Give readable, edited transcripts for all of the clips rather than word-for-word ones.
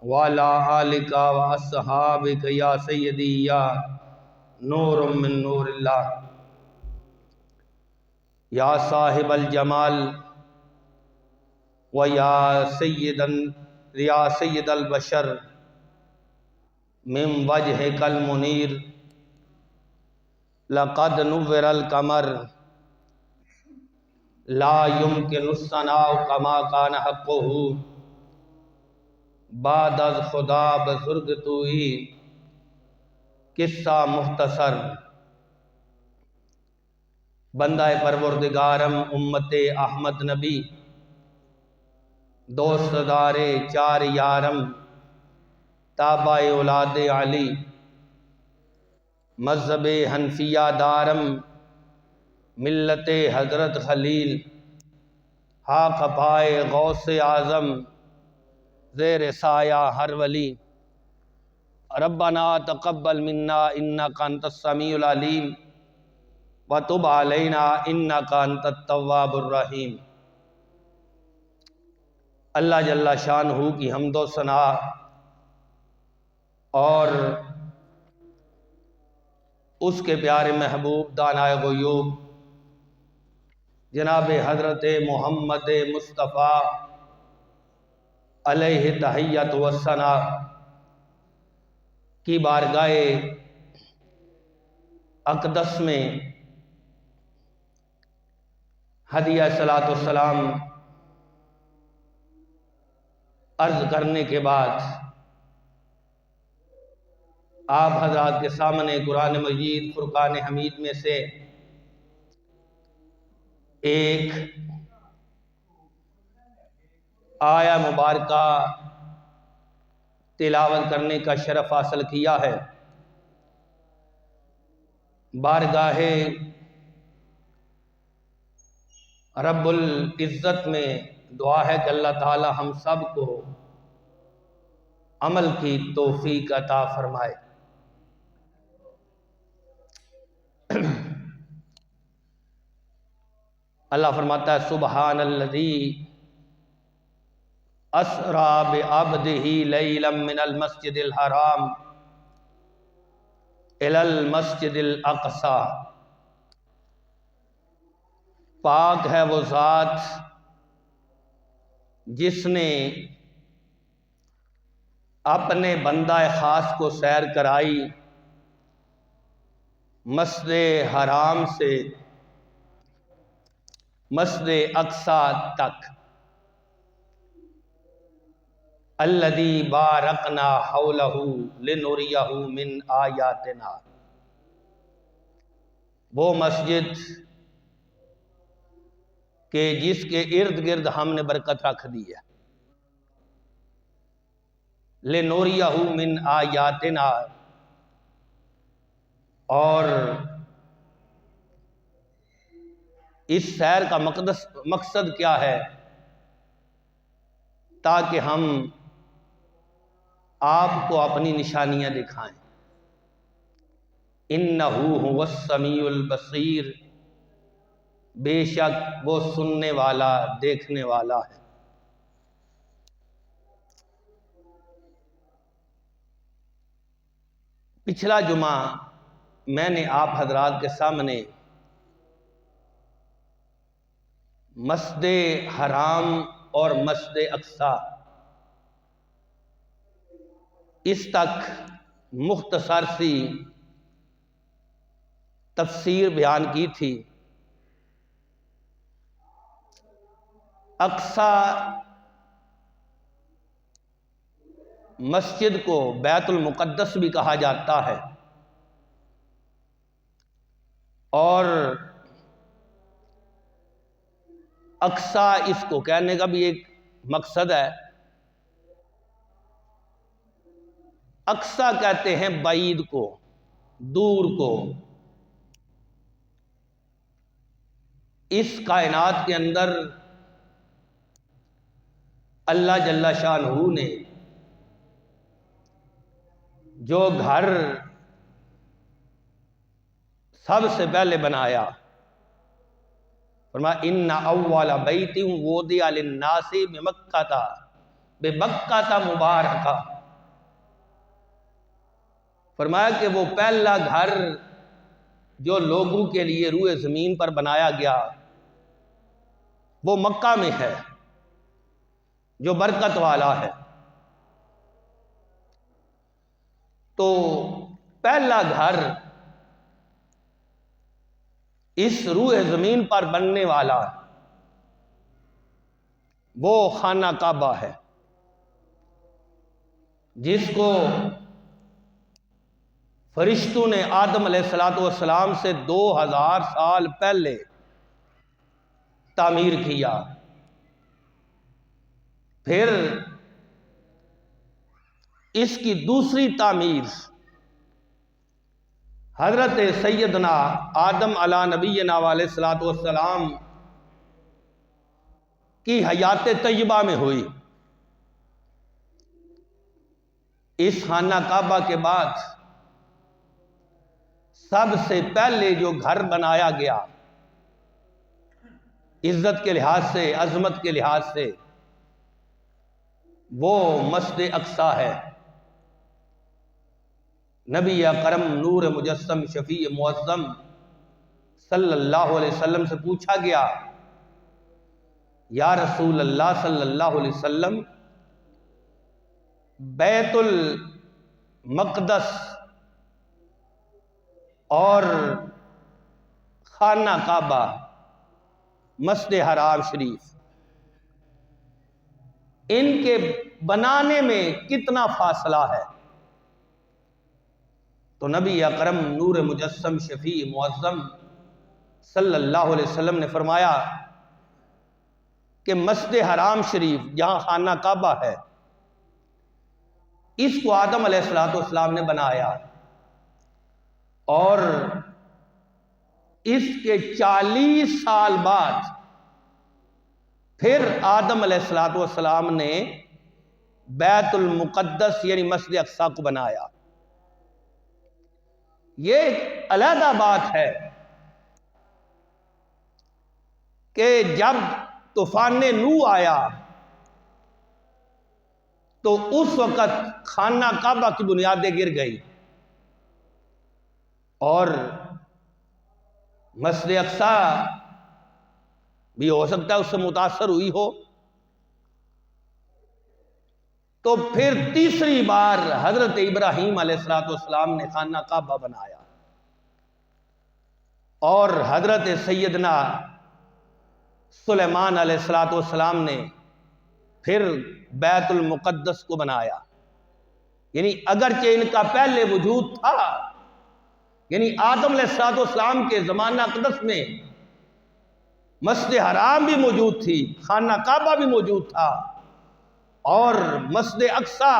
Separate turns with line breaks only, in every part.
وعلی آلک واصحابک یا سیدی یا نور من نور اللہ یا صاحب الجمال و یا سید البشر من وجہک المنیر لقد نور القمر لا يمكن الثناء كما كان حقه بعد از خدا بزرگ توئی قصہ مختصر بندہ پروردگارم امت احمد نبی دوست دار چار یارم تابع اولاد علی مذہب حنفیہ دارم ملت حضرت خلیل ہاں پائے غوث اعظم زیر سایہ ہر ولی ربنا تقبل منا انک انت السمیع العلیم وتب علینا انک انت التواب الرحیم۔ اللہ جل شانہ کی حمد و ثنا اور اس کے پیارے محبوب دانائے غیوب جناب حضرت محمد مصطفیٰ علیہ تحیت و ثنا کی بارگاہ اقدس میں ہدیہ صلاۃ والسلام عرض کرنے کے بعد آپ حضرات کے سامنے قرآن مجید فرقان حمید میں سے ایک آیہ مبارکہ تلاوت کرنے کا شرف حاصل کیا ہے۔ بارگاہ رب العزت میں دعا ہے کہ اللہ تعالی ہم سب کو عمل کی توفیق عطا فرمائے۔ اللہ فرماتا ہے سبحان الذی اسرا بعبدہ لیلا من المسجد الحرام الی المسجد الاقصی، پاک ہے وہ ذات جس نے اپنے بندہ خاص کو سیر کرائی مسجد حرام سے مسجد اقصی تک، الذی بارکنا حولہ لنریہ من آیاتنا، وہ مسجد کہ جس کے ارد گرد ہم نے برکت رکھ دی ہے، لنریہ من آیاتنا، اور اس سیر کا مقصد کیا ہے؟ تاکہ ہم آپ کو اپنی نشانیاں دکھائیں۔ انہ هو السمیع البصیر، بے شک وہ سننے والا دیکھنے والا ہے۔ پچھلا جمعہ میں نے آپ حضرات کے سامنے مسجد حرام اور مسجد اقصی اس تک مختصر سی تفسیر بیان کی تھی۔ اقصی مسجد کو بیت المقدس بھی کہا جاتا ہے، اور اقصی اس کو کہنے کا بھی ایک مقصد ہے۔ اقصی کہتے ہیں بعید کو، دور کو۔ اس کائنات کے اندر اللہ جل شانہ نے جو گھر سب سے پہلے بنایا، فرمایا ان اول بیت وضع للناس بمکہ مبارکہ، فرمایا کہ وہ پہلا گھر جو لوگوں کے لیے روئے زمین پر بنایا گیا وہ مکہ میں ہے، جو برکت والا ہے۔ تو پہلا گھر اس روئے زمین پر بننے والا وہ خانہ کعبہ ہے، جس کو فرشتوں نے آدم علیہ السلام سے 2000 سال پہلے تعمیر کیا۔ پھر اس کی دوسری تعمیر حضرت سیدنا آدم علیہ نبینا علیہ السلام کی حیات طیبہ میں ہوئی۔ اس خانہ کعبہ کے بعد سب سے پہلے جو گھر بنایا گیا عزت کے لحاظ سے، عظمت کے لحاظ سے، وہ مسجد اقصی ہے۔ نبی اکرم نور مجسم شفیع معظم صلی اللہ علیہ وسلم سے پوچھا گیا، یا رسول اللہ صلی اللہ علیہ وسلم، بیت المقدس اور خانہ کعبہ، مسجد حرام شریف، ان کے بنانے میں کتنا فاصلہ ہے؟ تو نبی اکرم نور مجسم شفیع معظم صلی اللہ علیہ وسلم نے فرمایا کہ مسجد حرام شریف جہاں خانہ کعبہ ہے، اس کو آدم علیہ السلام نے بنایا، اور اس کے 40 سال بعد پھر آدم علیہ السلام نے بیت المقدس یعنی مسجد اقصی کو بنایا۔ یہ ایک علیحدہ بات ہے کہ جب طوفان نوح آیا تو اس وقت خانہ کعبہ کی بنیادیں گر گئی، اور مسجد اقصی بھی ہو سکتا ہے اس سے متاثر ہوئی ہو۔ تو پھر تیسری بار حضرت ابراہیم علیہ السلام نے خانہ کعبہ بنایا، اور حضرت سیدنا سلیمان علیہ السلام نے پھر بیت المقدس کو بنایا۔ یعنی اگرچہ ان کا پہلے وجود تھا، یعنی آدم علیہ السلام کے زمانہ اقدس میں مسجد حرام بھی موجود تھی، خانہ کعبہ بھی موجود تھا، اور مسجد اقصی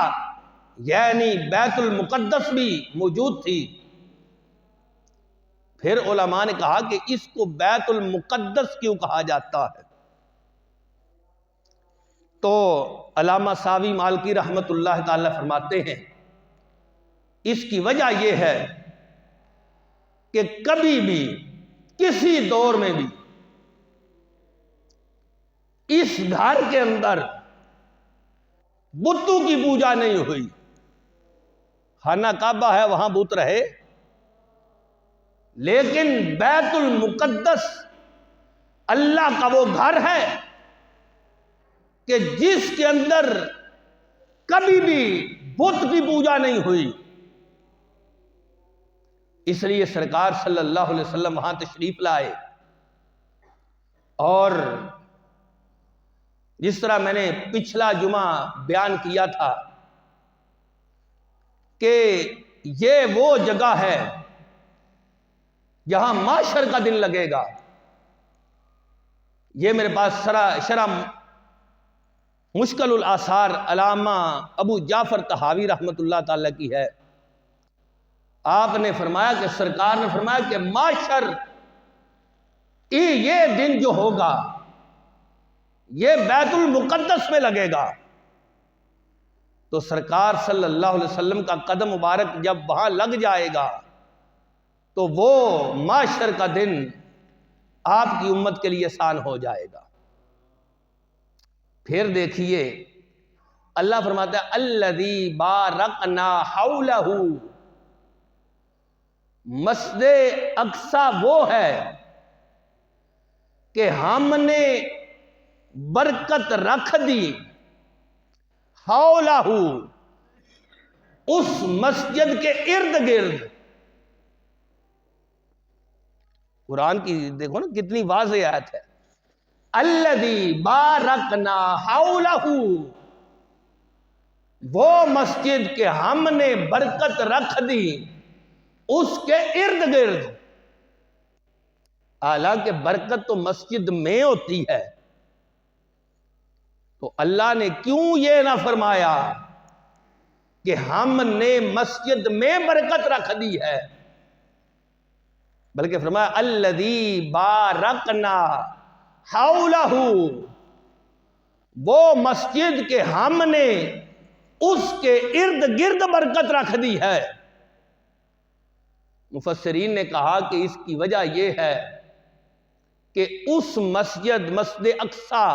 یعنی بیت المقدس بھی موجود تھی۔ پھر علماء نے کہا کہ اس کو بیت المقدس کیوں کہا جاتا ہے؟ تو علامہ ساوی مالکی رحمت اللہ تعالی فرماتے ہیں اس کی وجہ یہ ہے کہ کبھی بھی کسی دور میں بھی اس گھر کے اندر بتوں کی پوجا نہیں ہوئی۔ خانہ کعبہ ہے، وہاں بت رہے، لیکن بیت المقدس اللہ کا وہ گھر ہے کہ جس کے اندر کبھی بھی بت کی پوجا نہیں ہوئی۔ اس لیے سرکار صلی اللہ علیہ وسلم وہاں تشریف لائے، اور جس طرح میں نے پچھلا جمعہ بیان کیا تھا کہ یہ وہ جگہ ہے جہاں معاشر کا دن لگے گا۔ یہ میرے پاس شرح مشکل الآثار علامہ ابو جعفر طحاوی رحمت اللہ تعالی کی ہے۔ آپ نے فرمایا کہ سرکار نے فرمایا کہ معاشر یہ دن جو ہوگا یہ بیت المقدس میں لگے گا۔ تو سرکار صلی اللہ علیہ وسلم کا قدم مبارک جب وہاں لگ جائے گا تو وہ معاشر کا دن آپ کی امت کے لیے آسان ہو جائے گا۔ پھر دیکھیے اللہ فرماتا ہے الذی بارکنا حولہ، مسجد اقصی وہ ہے کہ ہم نے برکت رکھ دی حولہ، اس مسجد کے ارد گرد۔ قرآن کی دیکھو نا کتنی واضح آیت ہے، الذی بارکنا حولہ، وہ مسجد کہ ہم نے برکت رکھ دی اس کے ارد گرد۔ حالانکہ برکت تو مسجد میں ہوتی ہے، تو اللہ نے کیوں یہ نہ فرمایا کہ ہم نے مسجد میں برکت رکھ دی ہے، بلکہ فرمایا الذی بارکنا حولہ، وہ مسجد کے ہم نے اس کے ارد گرد برکت رکھ دی ہے۔ مفسرین نے کہا کہ اس کی وجہ یہ ہے کہ اس مسجد اقصی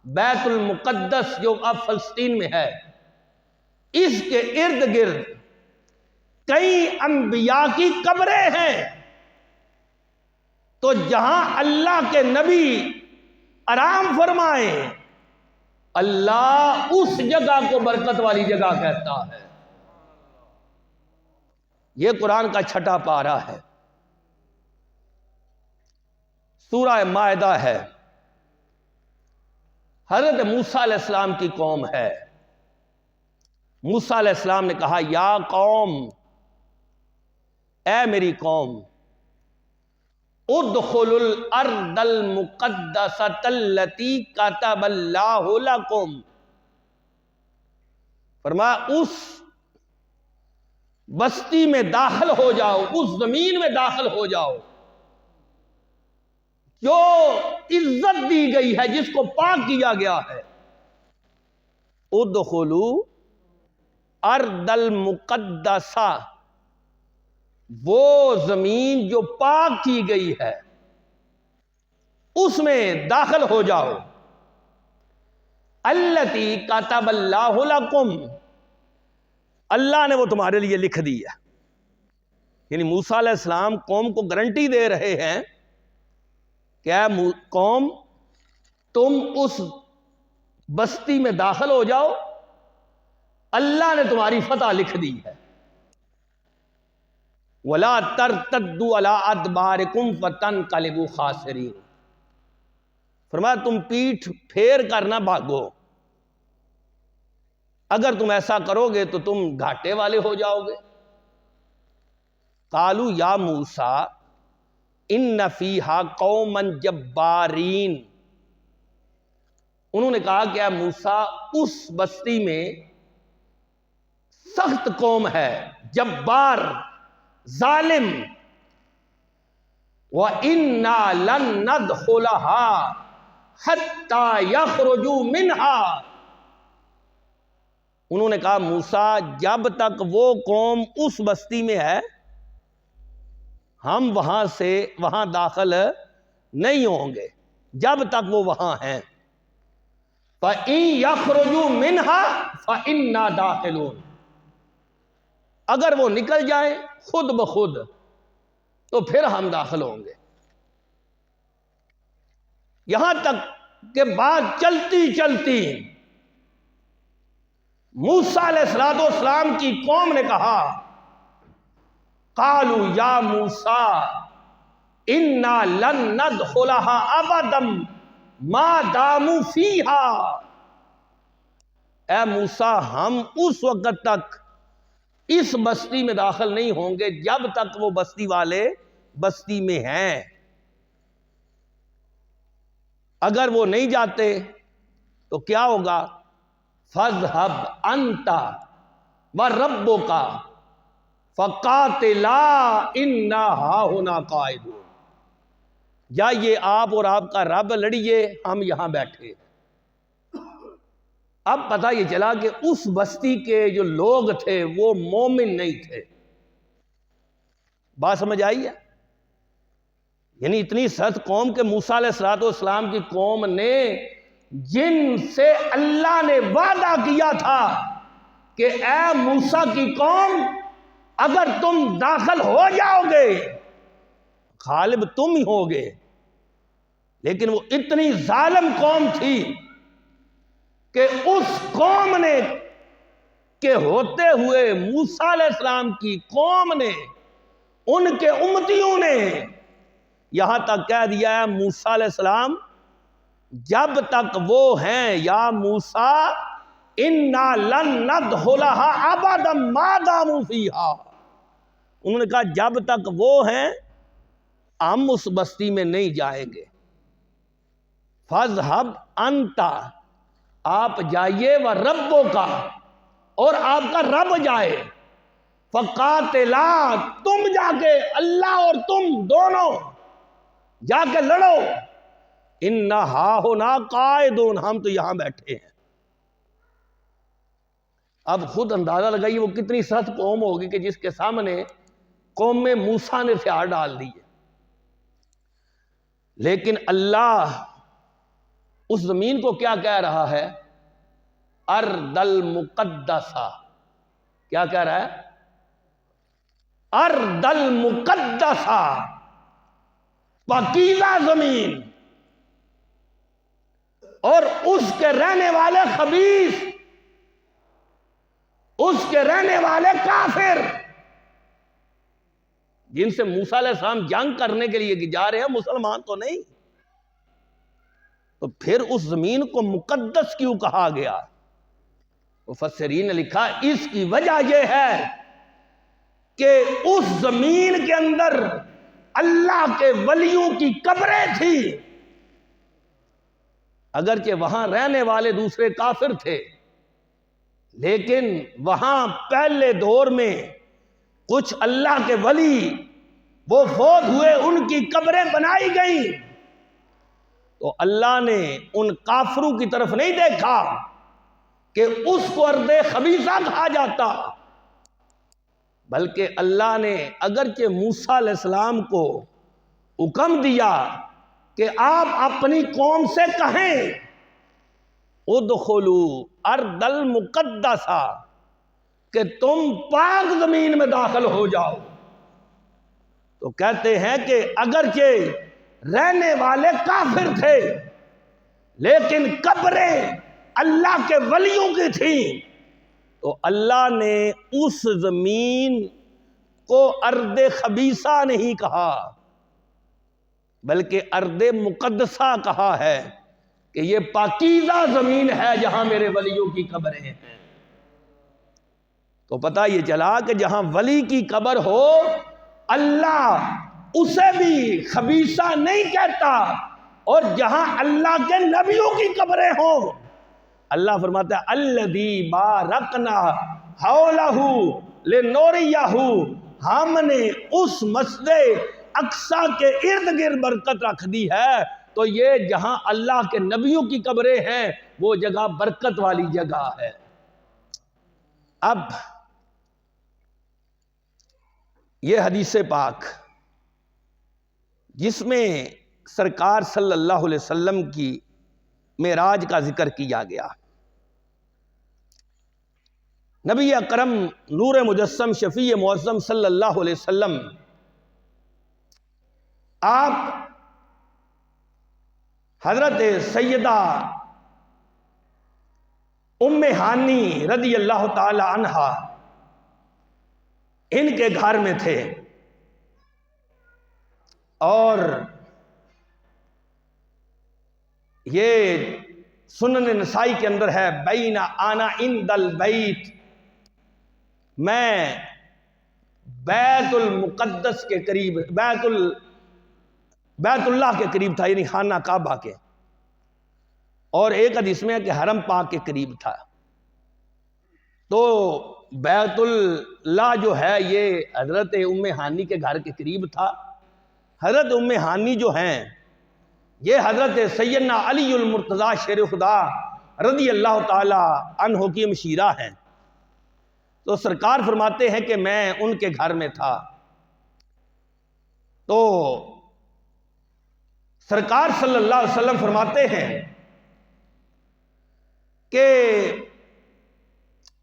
بیت المقدس جو اب فلسطین میں ہے، اس کے ارد گرد کئی انبیاء کی قبریں ہیں، تو جہاں اللہ کے نبی آرام فرمائیں، اللہ اس جگہ کو برکت والی جگہ کہتا ہے۔ یہ قرآن کا چھٹا پارہ ہے، سورہ مائدہ ہے، حضرت موسیٰ علیہ السلام کی قوم ہے۔ موسیٰ علیہ السلام نے کہا یا قوم، اے میری قوم، ادخلوا الارض المقدسۃ التی کتب اللہ لکم، فرمایا اس بستی میں داخل ہو جاؤ، اس زمین میں داخل ہو جاؤ جو عزت دی گئی ہے، جس کو پاک کیا گیا ہے۔ ادخلوا ارض المقدسہ، وہ زمین جو پاک کی گئی ہے اس میں داخل ہو جاؤ۔ التی کتب اللہ لکم، اللہ نے وہ تمہارے لیے لکھ دی ہے۔ یعنی موسیٰ علیہ السلام قوم کو گارنٹی دے رہے ہیں کہ اے قوم، تم اس بستی میں داخل ہو جاؤ، اللہ نے تمہاری فتح لکھ دی ہے۔ وَلَا تَرْتَدُّوا عَلَىٰ أَدْبَارِكُمْ فَتَنْقَلِبُوا خَاسِرِينَ، فرمایا تم پیٹھ پھیر کر نہ بھاگو، اگر تم ایسا کرو گے تو تم گھاٹے والے ہو جاؤ گے۔ قالوا یا موسیٰ ان فیہا قوما جبارین، انہوں نے کہا کہ اے موسیٰ اس بستی میں سخت قوم ہے، جبار، ظالم۔ وَإِنَّا لَن نَّدْخُلَهَا حَتَّى يَخْرُجُوا مِنْهَا، انہوں نے کہا موسیٰ جب تک وہ قوم اس بستی میں ہے ہم وہاں داخل نہیں ہوں گے جب تک وہ وہاں ہیں۔ فَإِن يَخْرُجُوا مِنْهَا فَإِنَّا دَاخِلُونَ، اگر وہ نکل جائیں خود بخود تو پھر ہم داخل ہوں گے۔ یہاں تک کہ بات چلتی چلتی موسیٰ علیہ السلام کی قوم نے کہا قالوا یا موسیٰ انا لن ندخلها ابدا ما داموا فیہا، اے موسیٰ ہم اس وقت تک اس بستی میں داخل نہیں ہوں گے جب تک وہ بستی والے بستی میں ہیں، اگر وہ نہیں جاتے تو کیا ہوگا؟ فَاذْهَبْ أَنْتَ وَرَبُّكَ فَقَاتِلَا إِنَّا هَاهُنَا قَاعِدُونَ، یا یہ آپ اور آپ کا رب لڑیے، ہم یہاں بیٹھے۔ اب پتہ یہ چلا کہ اس بستی کے جو لوگ تھے وہ مومن نہیں تھے۔ بات سمجھ آئی ہے؟ یعنی اتنی سخت قوم کہ موسیٰ علیہ السلام کی قوم نے جن سے اللہ نے وعدہ کیا تھا کہ اے موسیٰ کی قوم اگر تم داخل ہو جاؤ گے غالب تم ہی ہوگے. لیکن وہ اتنی ظالم قوم تھی کہ اس قوم نے کے ہوتے ہوئے موسیٰ علیہ السلام کی قوم نے، ان کے امتیوں نے یہاں تک کہہ دیا ہے موسیٰ علیہ السلام جب تک وہ ہیں یا موسیٰ اِنَّا لَن نَدْخُلَهَا أَبَدًا مَا دَامُوا فِيهَا. انہوں نے کہا جب تک وہ ہیں ہم اس بستی میں نہیں جائیں گے. فَاذْهَبْ أَنْتَ، آپ جائیے، وَرَبُّكَ، اور آپ کا رب جائے، فَقَاتِلَا، تم جا کے، اللہ اور تم دونوں جا کے لڑو، اِنَّا هَاهُنَا قَاعِدُونَ، ہم تو یہاں بیٹھے ہیں. اب خود اندازہ لگائیے وہ کتنی سخت قوم ہوگی کہ جس کے سامنے قوم میں موسیٰ نے ہتھیار ڈال دیے. لیکن اللہ اس زمین کو کیا کہہ رہا ہے؟ ارض المقدسہ. کیا کہہ رہا ہے؟ ارض المقدسہ، پاکیزہ زمین، اور اس کے رہنے والے خبیث، اس کے رہنے والے کافر جن سے موسیٰ علیہ السلام جنگ کرنے کے لیے جا رہے ہیں، مسلمان تو نہیں. تو پھر اس زمین کو مقدس کیوں کہا گیا؟ مفسرین نے لکھا اس کی وجہ یہ ہے کہ اس زمین کے اندر اللہ کے ولیوں کی قبریں تھیں. اگرچہ وہاں رہنے والے دوسرے کافر تھے، لیکن وہاں پہلے دور میں کچھ اللہ کے ولی وہ فوت ہوئے، ان کی قبریں بنائی گئیں. تو اللہ نے ان کافروں کی طرف نہیں دیکھا کہ اس کو ارض خبیثہ کہا جاتا، بلکہ اللہ نے اگرچہ موسیٰ علیہ السلام کو حکم دیا کہ آپ اپنی قوم سے کہیں ادخلوا ارض المقدسہ، کہ تم پاک زمین میں داخل ہو جاؤ. تو کہتے ہیں کہ اگرچہ رہنے والے کافر تھے، لیکن قبریں اللہ کے ولیوں کی تھیں، تو اللہ نے اس زمین کو ارض خبیثہ نہیں کہا بلکہ ارض مقدسہ کہا ہے کہ یہ پاکیزہ زمین ہے جہاں میرے ولیوں کی قبریں ہیں. تو پتہ یہ چلا کہ جہاں ولی کی قبر ہو اللہ اسے بھی خبیثہ نہیں کہتا، اور جہاں اللہ کے نبیوں کی قبریں ہوں اللہ فرماتا ہے الذی بارکنا حولہ لنوریہ، ہم نے اس مسجد اقصی کے ارد گرد برکت رکھ دی ہے. تو یہ جہاں اللہ کے نبیوں کی قبریں ہیں وہ جگہ برکت والی جگہ ہے. اب یہ حدیث پاک جس میں سرکار صلی اللہ علیہ وسلم کی معراج کا ذکر کیا گیا، نبی اکرم نور مجسم شفیع معظم صلی اللہ علیہ وسلم آپ حضرت سیدہ ام ہانی رضی اللہ تعالی عنہا ان کے گھر میں تھے، اور یہ سنن نسائی کے اندر ہے بین انا عند البیت، میں بیت المقدس کے قریب بیت اللہ کے قریب تھا، یعنی خانہ کعبہ کے، اور ایک حدیث میں ہے کہ حرم پاک کے قریب تھا. تو بیت اللہ جو ہے یہ حضرت ام ہانی کے گھر کے قریب تھا. حضرت ام ہانی جو ہیں یہ حضرت سیدنا علی المرتضی شیر خدا رضی اللہ تعالی عنہ کی مشیرہ ہیں. تو سرکار فرماتے ہیں کہ میں ان کے گھر میں تھا. تو سرکار صلی اللہ علیہ وسلم فرماتے ہیں کہ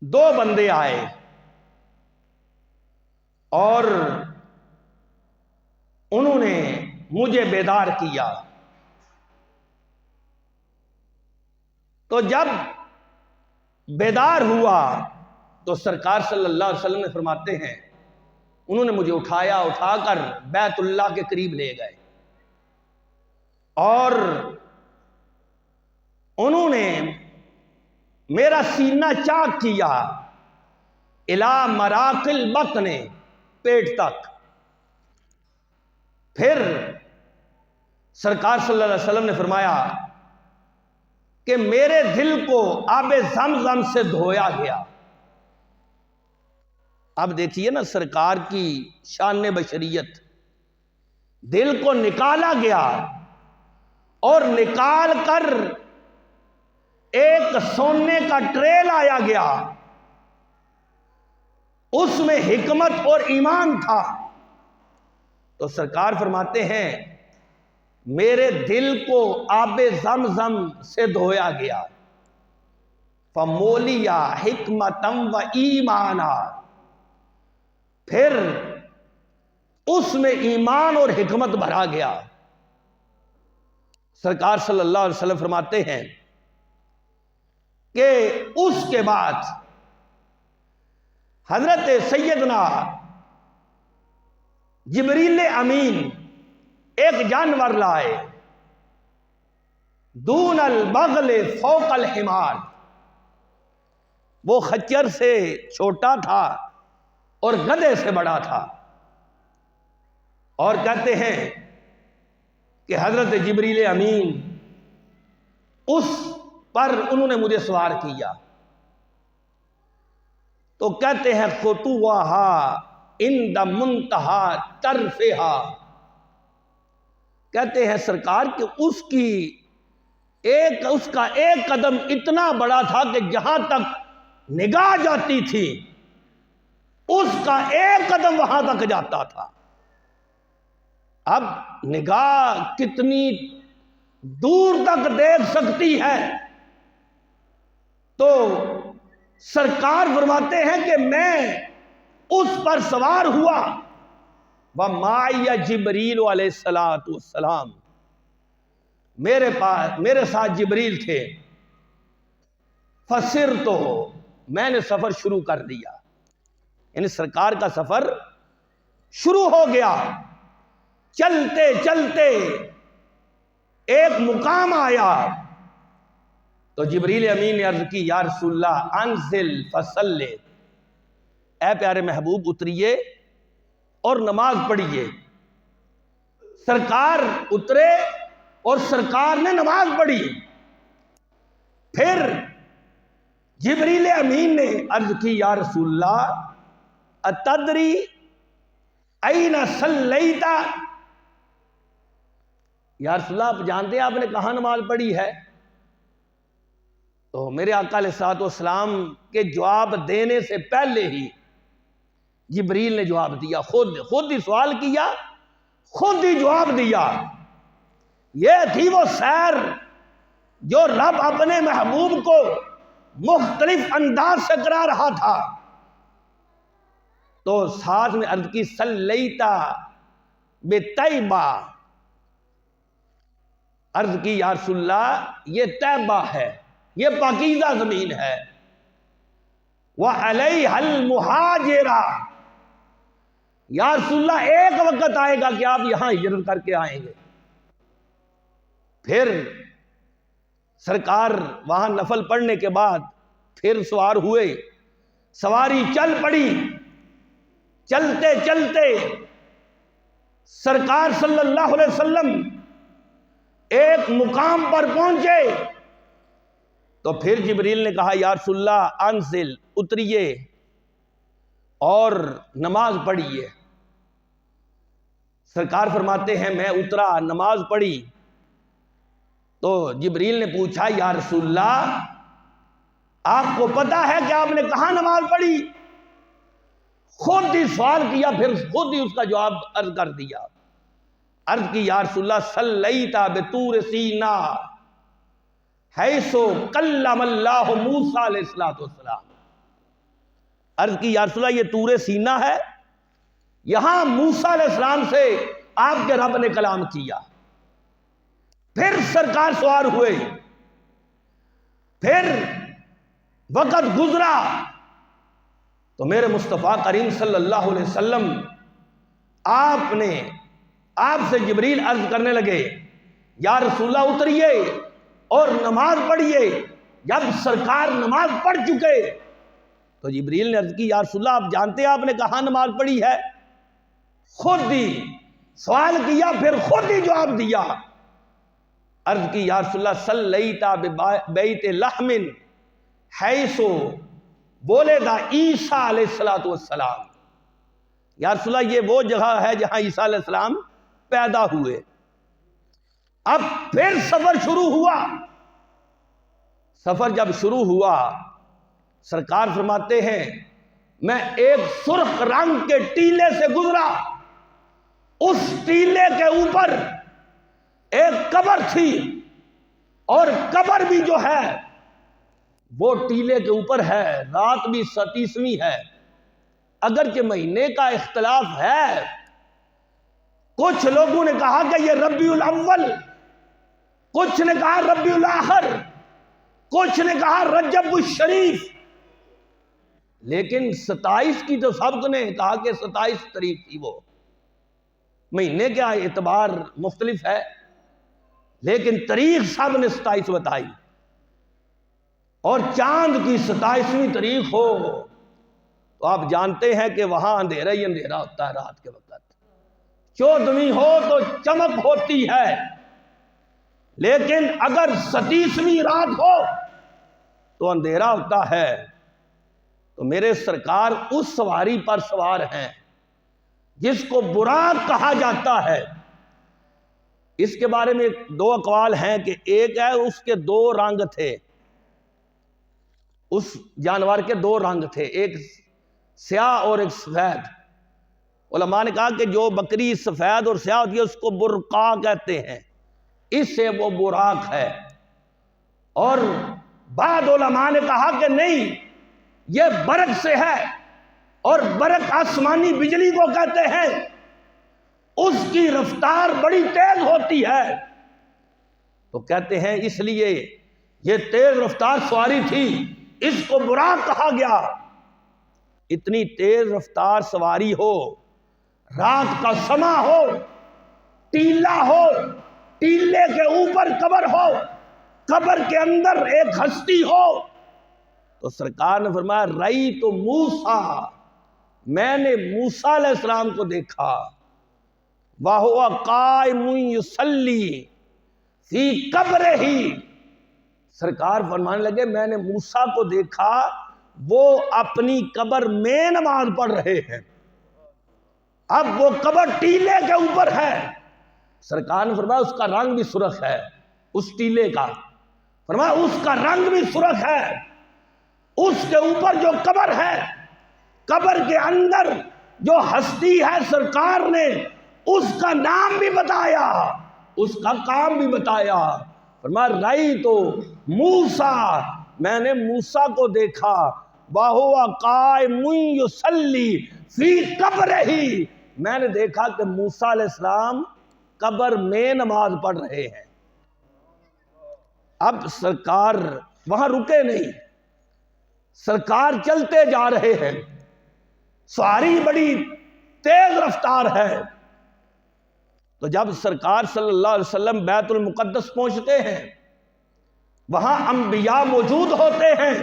دو بندے آئے، اور انہوں نے مجھے بیدار کیا۔ تو جب بیدار ہوا تو سرکار صلی اللہ علیہ وسلم نے فرماتے ہیں انہوں نے مجھے اٹھا کر بیت اللہ کے قریب لے گئے، اور انہوں نے میرا سینہ چاک کیا الی مراقل بطن، پیٹ تک۔ پھر سرکار صلی اللہ علیہ وسلم نے فرمایا کہ میرے دل کو آب زمزم سے دھویا گیا۔ اب دیکھیے نا سرکار کی شان بشریت، دل کو نکالا گیا اور نکال کر ایک سونے کا ٹرے لایا گیا، اس میں حکمت اور ایمان تھا۔ تو سرکار فرماتے ہیں میرے دل کو آب زمزم سے دھویا گیا، فمولیا حکمتم و ایمانا، پھر اس میں ایمان اور حکمت بھرا گیا۔ سرکار صلی اللہ علیہ وسلم فرماتے ہیں کہ اس کے بعد حضرت سیدنا جبریل امین ایک جانور لائے، دون البغل فوق الحمار، وہ خچر سے چھوٹا تھا اور گدھے سے بڑا تھا، اور کہتے ہیں کہ حضرت جبریل امین اس پر انہوں نے مجھے سوار کیا۔ تو کہتے ہیں خطوہا عند منتہا طرفہا، کہتے ہیں سرکار کہ اس کا ایک قدم اتنا بڑا تھا کہ جہاں تک نگاہ جاتی تھی اس کا ایک قدم وہاں تک جاتا تھا۔ اب نگاہ کتنی دور تک دیکھ سکتی ہے؟ تو سرکار فرماتے ہیں کہ میں اس پر سوار ہوا، وَمَعِيَ جِبْرِيلُ عَلَيْهِ السَّلَامُ، میرے ساتھ جبریل تھے، فَسِرْتُ، میں نے سفر شروع کر دیا، یعنی سرکار کا سفر شروع ہو گیا۔ چلتے چلتے ایک مقام آیا تو جبریل امین نے عرض کی یا رسول اللہ انزل فصلی، اے پیارے محبوب اتریے اور نماز پڑھیے۔ سرکار اترے اور سرکار نے نماز پڑھی۔ پھر جبریل امین نے عرض کی یا رسول اللہ اتدری این صلیت، یا رسول اللہ آپ جانتے ہیں آپ نے کہاں نماز پڑھی ہے؟ تو میرے آقا علیہ الصلوۃ والسلام کے جواب دینے سے پہلے ہی جبریل نے جواب دیا، خود ہی سوال کیا، خود ہی جواب دیا۔ یہ تھی وہ سیر جو رب اپنے محبوب کو مختلف انداز سے کرا رہا تھا۔ تو ساتھ میں عرض کی صلیتا بطیبہ، عرض کی یا رسول اللہ یہ طیبہ ہے، یہ پاکیزہ زمین ہے، وَعَلَيْهَا الْمُحَاجِرَةُ، یا رسول اللہ ایک وقت آئے گا کہ آپ یہاں ہجرت کر کے آئیں گے۔ پھر سرکار وہاں نفل پڑھنے کے بعد پھر سوار ہوئے، سواری چل پڑی۔ چلتے چلتے سرکار صلی اللہ علیہ وسلم ایک مقام پر پہنچے تو پھر جبریل نے کہا یا رسول اللہ انزل، اتریے اور نماز پڑھیے۔ سرکار فرماتے ہیں میں اترا، نماز پڑھی۔ تو جبریل نے پوچھا یا رسول اللہ آپ کو پتا ہے کہ آپ نے کہاں نماز پڑھی؟ خود ہی سوال کیا، پھر خود ہی اس کا جواب عرض کر دیا۔ عرض کی یا رسول اللہ صلیت بطور سینا حیث کلم اللہ موسیٰ علیہ السلام۔ عرض کی یا رسول اللہ یہ طور سینا ہے یہاں موسیٰ علیہ السلام سے آپ کے رب نے کلام کیا، پھر سرکار سوار ہوئے، پھر وقت گزرا تو میرے مصطفیٰ کریم صلی اللہ علیہ وسلم آپ سے جبریل عرض کرنے لگے، یا رسول اللہ اتریے اور نماز پڑھیے۔ جب سرکار نماز پڑھ چکے تو جبریل نے عرض کی، یا رسول اللہ آپ جانتے ہیں آپ نے کہاں نماز پڑھی ہے؟ خود ہی سوال کیا، پھر خود ہی جواب دیا۔ عرض کی، یا رسول اللہ صلیت ببیت لحم حیث ولد عیسیٰ علیہ السلام، یا رسول اللہ یہ وہ جگہ ہے جہاں عیسیٰ علیہ السلام پیدا ہوئے۔ اب پھر سفر شروع ہوا۔ سفر جب شروع ہوا، سرکار فرماتے ہیں میں ایک سرخ رنگ کے ٹیلے سے گزرا، اس ٹیلے کے اوپر ایک قبر تھی، اور قبر بھی جو ہے وہ ٹیلے کے اوپر ہے، رات بھی 37ویں ہے، اگرچہ مہینے کا اختلاف ہے۔ کچھ لوگوں نے کہا کہ یہ ربیع الاول، کچھ نے کہا ربیع الاخر، کچھ نے کہا رجب الشریف، لیکن 27 کی تو سب نے کہا کہ 27 تاریخ تھی۔ وہ مہینے کا اعتبار مختلف ہے، لیکن تاریخ سب نے 27 بتائی، اور چاند کی 27ویں تاریخ ہو تو آپ جانتے ہیں کہ وہاں اندھیرا ہی اندھیرا ہوتا ہے رات کے وقت۔ 14ویں ہو تو چمک ہوتی ہے، لیکن اگر 37ویں رات ہو تو اندھیرا ہوتا ہے۔ تو میرے سرکار اس سواری پر سوار ہیں جس کو براق کہا جاتا ہے۔ اس کے بارے میں 2 اقوال ہیں کہ ایک ہے اس کے 2 رنگ تھے، اس جانور کے 2 رنگ تھے، ایک سیاہ اور ایک سفید۔ علماء نے کہا کہ جو بکری سفید اور سیاہ ہوتی ہے اس کو برقع کہتے ہیں، اس سے وہ براق ہے۔ اور بعض علماء نے کہا کہ نہیں، یہ برق سے ہے، اور برق آسمانی بجلی کو کہتے ہیں، اس کی رفتار بڑی تیز ہوتی ہے، تو کہتے ہیں اس لیے یہ تیز رفتار سواری تھی، اس کو براق کہا گیا۔ اتنی تیز رفتار سواری ہو، رات کا سما ہو، ٹیلا ہو، ٹیلے کے اوپر قبر ہو، قبر کے اندر ایک ہستی ہو، تو سرکار نے فرمایا رأیت موسیٰ، میں نے موسیٰ علیہ السلام کو دیکھا، وَهُوَ قَائِمٌ يُصَلِّي فِي قَبْرِهِ، سرکار فرمانے لگے میں نے موسیٰ کو دیکھا وہ اپنی قبر میں نماز پڑھ رہے ہیں۔ اب وہ قبر ٹیلے کے اوپر ہے، سرکار نے فرمایا اس کا رنگ بھی سرخ ہے، اس ٹیلے کا، فرمایا اس کا رنگ بھی سرخ ہے، اس کے اوپر جو قبر ہے، قبر کے اندر جو ہستی ہے، سرکار نے اس کا نام بھی بتایا، اس کا کام بھی بتایا۔ فرمایا رأیت موسیٰ، میں نے موسیٰ کو دیکھا، وَهُوَ قَائِمٌ يُصَلِّي فِي قَبْرِهِ، میں نے دیکھا کہ موسیٰ علیہ السلام قبر میں نماز پڑھ رہے ہیں۔ اب سرکار وہاں رکے نہیں، سرکار چلتے جا رہے ہیں، سواری بڑی تیز رفتار ہے۔ تو جب سرکار صلی اللہ علیہ وسلم بیت المقدس پہنچتے ہیں، وہاں انبیاء موجود ہوتے ہیں،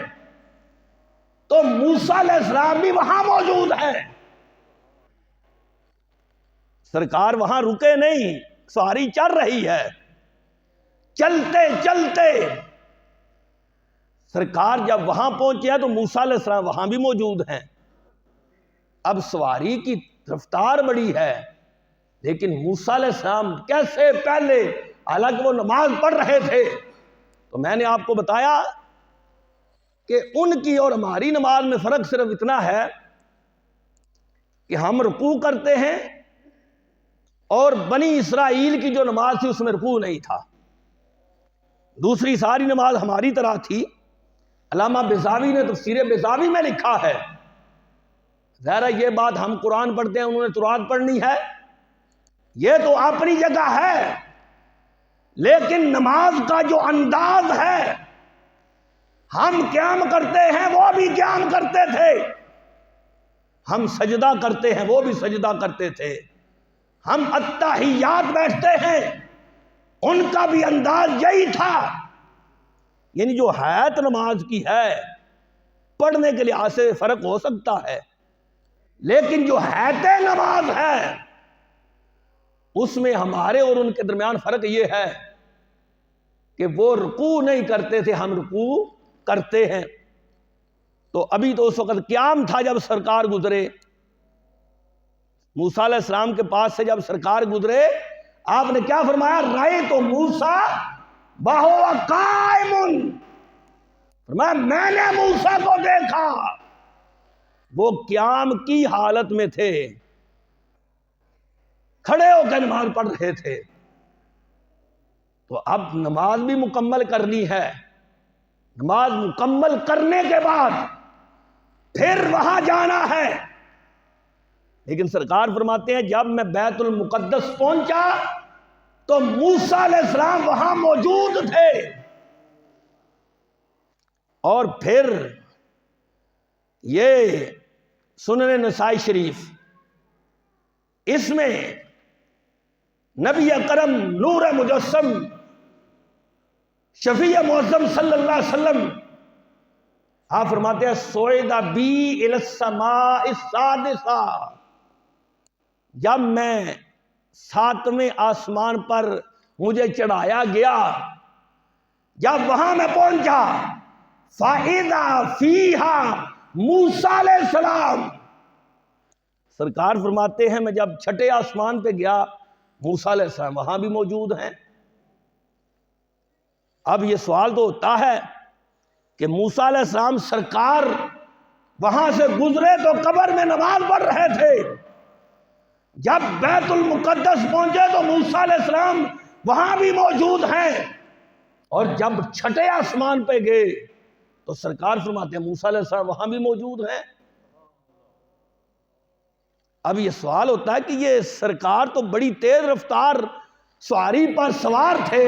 تو موسیٰ علیہ السلام بھی وہاں موجود ہیں۔ سرکار وہاں رکے نہیں، سواری چل رہی ہے، چلتے چلتے سرکار جب وہاں پہنچے ہیں تو موسیٰ علیہ السلام وہاں بھی موجود ہیں۔ اب سواری کی رفتار بڑی ہے، لیکن موسیٰ علیہ السلام کیسے پہلے، حالانکہ وہ نماز پڑھ رہے تھے، تو میں نے آپ کو بتایا کہ ان کی اور ہماری نماز میں فرق صرف اتنا ہے کہ ہم رکوع کرتے ہیں، اور بنی اسرائیل کی جو نماز تھی اس میں رکوع نہیں تھا، دوسری ساری نماز ہماری طرح تھی۔ علامہ بیضاوی نے تفسیر بیضاوی میں لکھا ہے ظاہر ہے یہ بات ہم قرآن پڑھتے ہیں، انہوں نے تورات پڑھنی ہے، یہ تو اپنی جگہ ہے، لیکن نماز کا جو انداز ہے، ہم قیام کرتے ہیں وہ بھی قیام کرتے تھے، ہم سجدہ کرتے ہیں وہ بھی سجدہ کرتے تھے، ہم التحیات بیٹھتے ہیں ان کا بھی انداز یہی تھا۔ یعنی جو حیات نماز کی ہے پڑھنے کے لحاظ سے فرق ہو سکتا ہے، لیکن جو حیات نماز ہے اس میں ہمارے اور ان کے درمیان فرق یہ ہے کہ وہ رکوع نہیں کرتے تھے، ہم رکوع کرتے ہیں۔ تو ابھی تو اس وقت قیام تھا جب سرکار گزرے، موسیٰ علیہ السلام کے پاس سے جب سرکار گزرے، آپ نے کیا فرمایا؟ رأیت موسیٰ وہو قائم، فرمایا میں نے موسیٰ کو دیکھا، وہ قیام کی حالت میں تھے، کھڑے ہو کے نماز پڑھ رہے تھے۔ تو اب نماز بھی مکمل کرنی ہے، نماز مکمل کرنے کے بعد پھر وہاں جانا ہے، لیکن سرکار فرماتے ہیں جب میں بیت المقدس پہنچا تو موسیٰ علیہ السلام وہاں موجود تھے۔ اور پھر یہ سنن نسائی شریف، اس میں نبی اکرم نور مجسم شفیع معظم صلی اللہ علیہ وسلم آپ فرماتے ہیں صعد بی الی السماء السادسہ، جب میں 7ویں آسمان پر مجھے چڑھایا گیا، جب وہاں میں پہنچا فَإِذَا فِيهَا موسیٰ علیہ السلام، سرکار فرماتے ہیں میں جب 6 آسمان پہ گیا موسیٰ علیہ السلام وہاں بھی موجود ہیں۔ اب یہ سوال تو ہوتا ہے کہ موسیٰ علیہ السلام سرکار وہاں سے گزرے تو قبر میں نماز پڑھ رہے تھے، جب بیت المقدس پہنچے تو موسیٰ علیہ السلام وہاں بھی موجود ہیں، اور جب 6 آسمان پہ گئے تو سرکار فرماتے ہیں موسیٰ علیہ السلام وہاں بھی موجود ہیں۔ اب یہ سوال ہوتا ہے کہ یہ سرکار تو بڑی تیز رفتار سواری پر سوار تھے،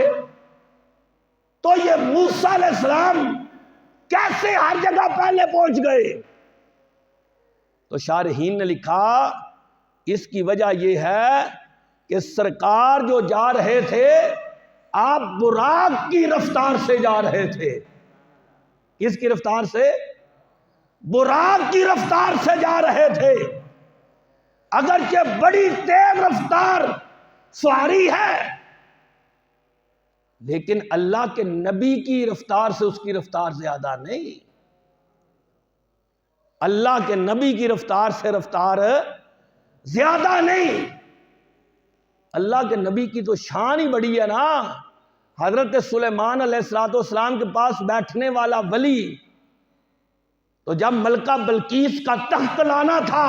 تو یہ موسیٰ علیہ السلام کیسے ہر جگہ پہلے پہنچ گئے؟ تو شارحین نے لکھا اس کی وجہ یہ ہے کہ سرکار جو جا رہے تھے آپ براق کی رفتار سے جا رہے تھے۔ کس کی رفتار سے؟ براق کی رفتار سے جا رہے تھے۔ اگرچہ بڑی تیز رفتار سواری ہے، لیکن اللہ کے نبی کی رفتار سے اس کی رفتار زیادہ نہیں، اللہ کے نبی کی رفتار سے رفتار زیادہ نہیں۔ اللہ کے نبی کی تو شان ہی بڑی ہے نا۔ حضرت سلیمان علیہ السلام کے پاس بیٹھنے والا ولی، تو جب ملکہ بلقیس کا تخت لانا تھا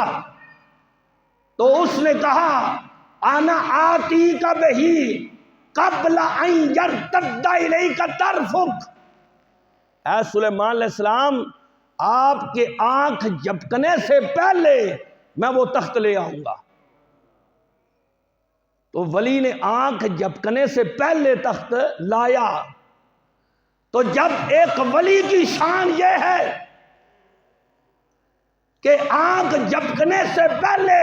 تو اس نے کہا انا آتی کا بہی قبل ان یرتد الیک طرفک، اے سلیمان علیہ السلام آپ کے آنکھ جھپکنے سے پہلے میں وہ تخت لے آؤں گا۔ تو ولی نے آنکھ جھپکنے سے پہلے تخت لایا۔ تو جب ایک ولی کی شان یہ ہے کہ آنکھ جھپکنے سے پہلے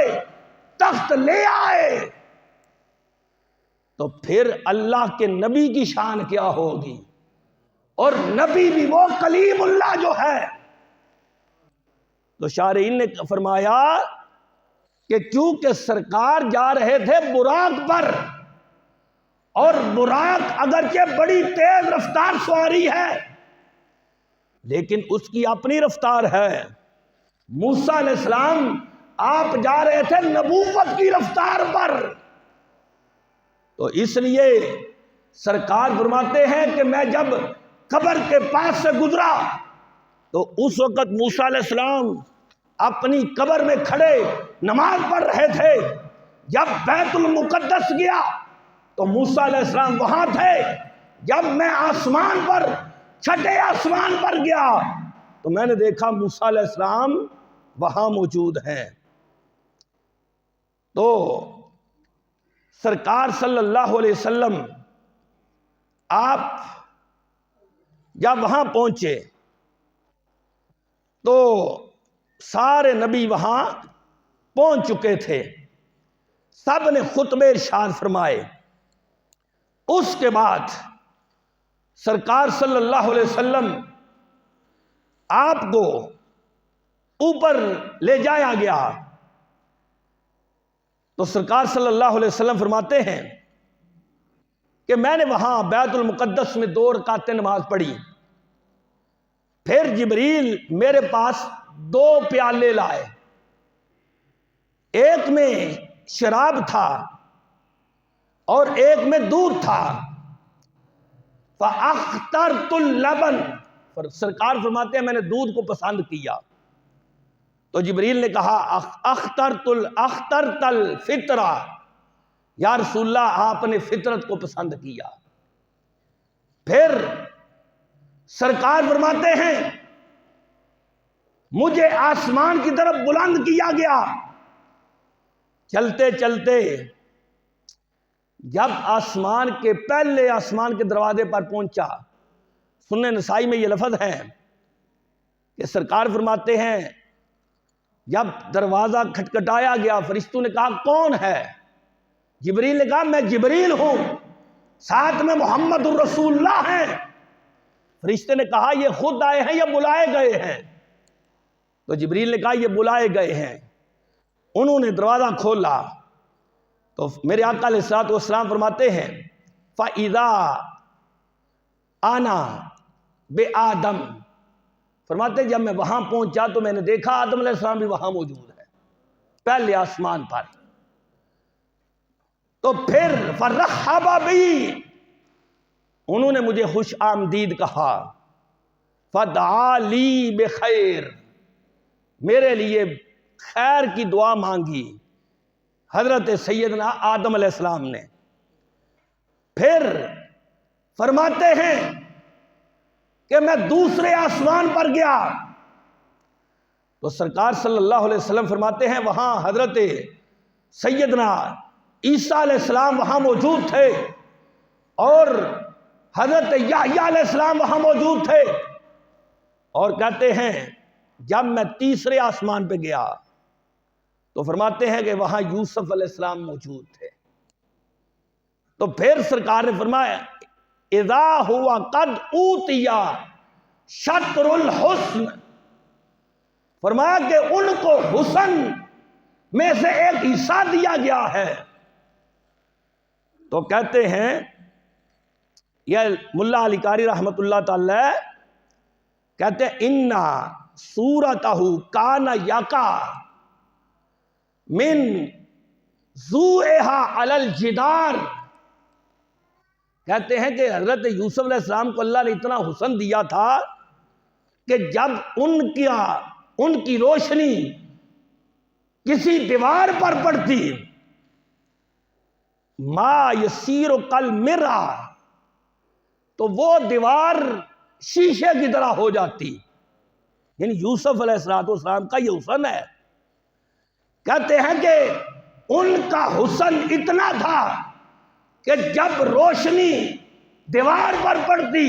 تخت لے آئے، تو پھر اللہ کے نبی کی شان کیا ہوگی؟ اور نبی بھی وہ کلیم اللہ جو ہے۔ تو شارحین نے فرمایا کہ کیونکہ سرکار جا رہے تھے براق پر، اور براق اگرچہ بڑی تیز رفتار سواری ہے لیکن اس کی اپنی رفتار ہے۔ موسیٰ علیہ السلام آپ جا رہے تھے نبوت کی رفتار پر، تو اس لیے سرکار فرماتے ہیں کہ میں جب قبر کے پاس سے گزرا تو اس وقت موسیٰ علیہ السلام اپنی قبر میں کھڑے نماز پڑھ رہے تھے۔ جب بیت المقدس گیا تو موسیٰ علیہ السلام وہاں تھے۔ جب میں آسمان پر 6 آسمان پر گیا تو میں نے دیکھا موسیٰ علیہ السلام وہاں موجود ہیں۔ تو سرکار صلی اللہ علیہ وسلم آپ جب وہاں پہنچے تو سارے نبی وہاں پہنچ چکے تھے، سب نے خطبے ارشاد فرمائے۔ اس کے بعد سرکار صلی اللہ علیہ وسلم آپ کو اوپر لے جایا گیا تو سرکار صلی اللہ علیہ وسلم فرماتے ہیں کہ میں نے وہاں بیت المقدس میں 2 رکعتیں نماز پڑھی، پھر جبریل میرے پاس 2 پیالے لائے، ایک میں شراب تھا اور ایک میں دودھ تھا، فَأَخْتَرْتُ اللَّبَنَ، سرکار فرماتے ہیں میں نے دودھ کو پسند کیا۔ تو جبریل نے کہا اخترت الفطرہ، یا رسول اللہ آپ نے فطرت کو پسند کیا۔ پھر سرکار فرماتے ہیں مجھے آسمان کی طرف بلند کیا گیا، چلتے چلتے جب آسمان کے پہلے آسمان کے دروازے پر پہنچا، سنن نسائی میں یہ لفظ ہے کہ سرکار فرماتے ہیں جب دروازہ کھٹکھٹایا گیا، فرشتوں نے کہا کون ہے؟ جبریل نے کہا میں جبریل ہوں، ساتھ میں محمد الرسول اللہ ہیں۔ فرشتے نے کہا یہ خود آئے ہیں یا بلائے گئے ہیں؟ تو جبریل نے کہا یہ بلائے گئے ہیں۔ انہوں نے دروازہ کھولا تو میرے آقا علیہ الصلوۃ والسلام فرماتے ہیں فَإِذَا أَنَا بِآدَمَ، فرماتے ہیں جب میں وہاں پہنچا تو میں نے دیکھا آدم علیہ السلام بھی وہاں موجود ہے پہلے آسمان پر۔ تو پھر فَرَحَّبَ بِي، انہوں نے مجھے خوش آمدید کہا، فَدَعَا لِي بِخَيْرٍ، میرے لیے خیر کی دعا مانگی حضرت سیدنا آدم علیہ السلام نے۔ پھر فرماتے ہیں کہ میں دوسرے آسمان پر گیا تو سرکار صلی اللہ علیہ وسلم فرماتے ہیں وہاں حضرت سیدنا عیسیٰ علیہ السلام وہاں موجود تھے اور حضرت یحییٰ علیہ السلام وہاں موجود تھے، اور کہتے ہیں جب میں تیسرے آسمان پہ گیا تو فرماتے ہیں کہ وہاں یوسف علیہ السلام موجود تھے۔ تو پھر سرکار نے فرمایا اذا ہوا قد اوتیا شطر الحسن، فرمایا کہ ان کو حسن میں سے ایک حصہ دیا گیا ہے۔ تو کہتے ہیں یہ ملا علی قاری رحمت اللہ تعالی کہتے ہیں انا صورتہ کان یقع من ذوئہا علی الجدار، کہتے ہیں کہ حضرت یوسف علیہ السلام کو اللہ نے اتنا حسن دیا تھا کہ جب ان کی روشنی کسی دیوار پر پڑتی ما یسیر کالمرآ، تو وہ دیوار شیشے کی طرح ہو جاتی۔ یعنی یوسف علیہ السلام کا یہ حسن ہے۔ کہتے ہیں کہ ان کا حسن اتنا تھا کہ جب روشنی دیوار پر پڑتی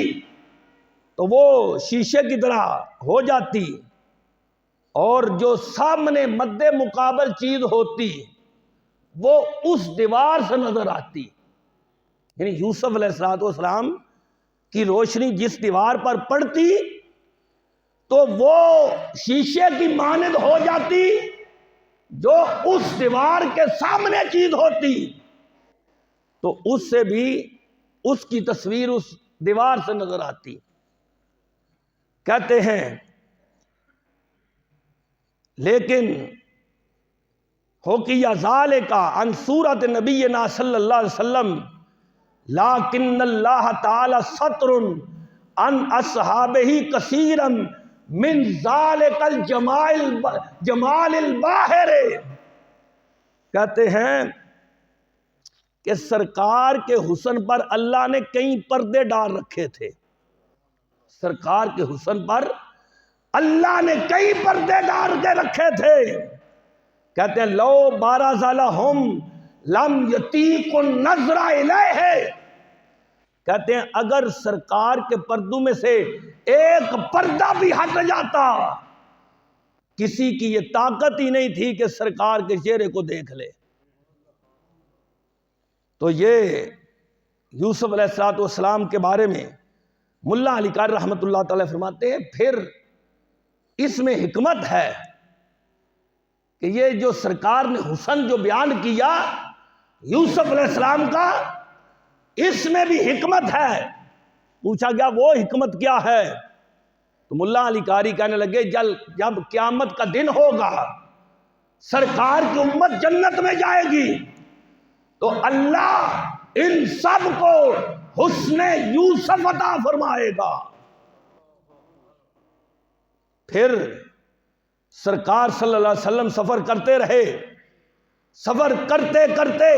تو وہ شیشے کی طرح ہو جاتی، اور جو سامنے مد مقابل چیز ہوتی وہ اس دیوار سے نظر آتی۔ یعنی یوسف علیہ السلام کی روشنی جس دیوار پر پڑتی تو وہ شیشے کی مانند ہو جاتی، جو اس دیوار کے سامنے چیز ہوتی تو اس سے بھی اس کی تصویر اس دیوار سے نظر آتی۔ کہتے ہیں لیکن حکیہ ذالک عن صورت نبینا صلی اللہ علیہ وسلم لیکن اللہ تعالی ستر عن اصحابہ کثیرا من ذالک الجمال الباہر، کہتے ہیں کہ سرکار کے حسن پر اللہ نے کئی پردے ڈال رکھے تھے، سرکار کے حسن پر اللہ نے کئی پردے ڈال کے رکھے تھے. کہتے ہیں لو 12 سالہ ہم لم یتیق النظر الیہ. کہتے ہیں اگر سرکار کے پردوں میں سے ایک پردہ بھی ہٹ جاتا، کسی کی یہ طاقت ہی نہیں تھی کہ سرکار کے چہرے کو دیکھ لے. تو یہ یوسف علیہ السلام کے بارے میں ملا علی قاری رحمۃ اللہ تعالی فرماتے ہیں پھر اس میں حکمت ہے کہ یہ جو سرکار نے حسن جو بیان کیا یوسف علیہ السلام کا، اس میں بھی حکمت ہے. پوچھا گیا وہ حکمت کیا ہے؟ تو ملا علی قاری کہنے لگے جب قیامت کا دن ہوگا، سرکار کی امت جنت میں جائے گی، تو اللہ ان سب کو حسن یوسف عطا فرمائے گا. پھر سرکار صلی اللہ علیہ وسلم سفر کرتے رہے. سفر کرتے کرتے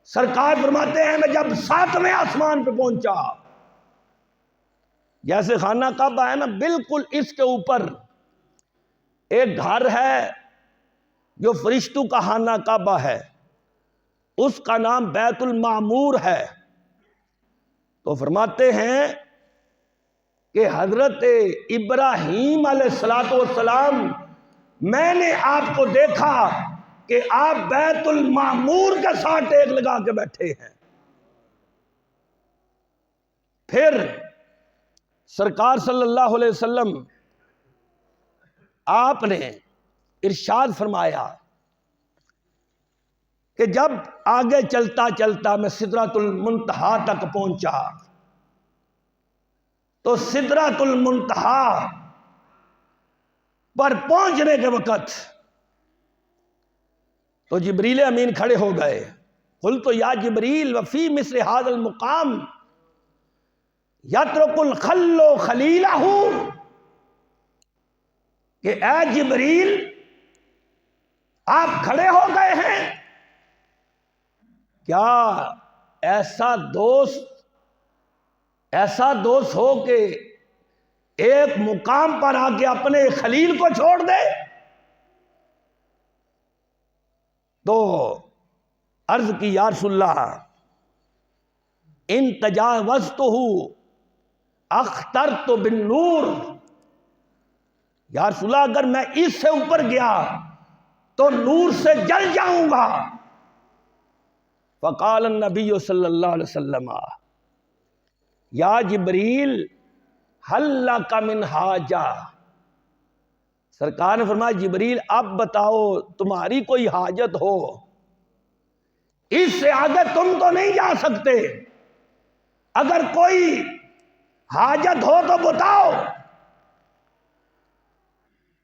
سرکار فرماتے ہیں میں جب 7ویں آسمان پہ پہنچا، جیسے خانہ کعبہ ہے نا، بالکل اس کے اوپر ایک گھر ہے جو فرشتوں کا خانہ کعبہ ہے، اس کا نام بیت المعمور ہے. تو فرماتے ہیں کہ حضرت ابراہیم علیہ السلام میں نے آپ کو دیکھا کہ آپ بیت المعمور کے ساتھ ٹیک لگا کے بیٹھے ہیں. پھر سرکار صلی اللہ علیہ وسلم آپ نے ارشاد فرمایا کہ جب آگے چلتا چلتا میں سدرۃ المنتہا تک پہنچا، تو سدرۃ المنتہا پر پہنچنے کے وقت تو جبریل امین کھڑے ہو گئے. قلت یا جبریل وفی مثل هذا المقام یترک الخل خلیلہ، کہ اے جبریل آپ کھڑے ہو گئے ہیں، کیا ایسا دوست ہو کہ ایک مقام پر آ کے اپنے خلیل کو چھوڑ دے؟ تو عرض کی یا رسول اللہ ان تجاوزتہ اخترت بالنور، یا رسول اللہ اگر میں اس سے اوپر گیا تو نور سے جل جاؤں گا. فقال النبی صلی اللہ علیہ وسلم یا جبریل هل لک من حاجہ. سرکار نے فرمایا جبریل اب بتاؤ تمہاری کوئی حاجت ہو، اس سے آگے تم تو نہیں جا سکتے، اگر کوئی حاجت ہو تو بتاؤ.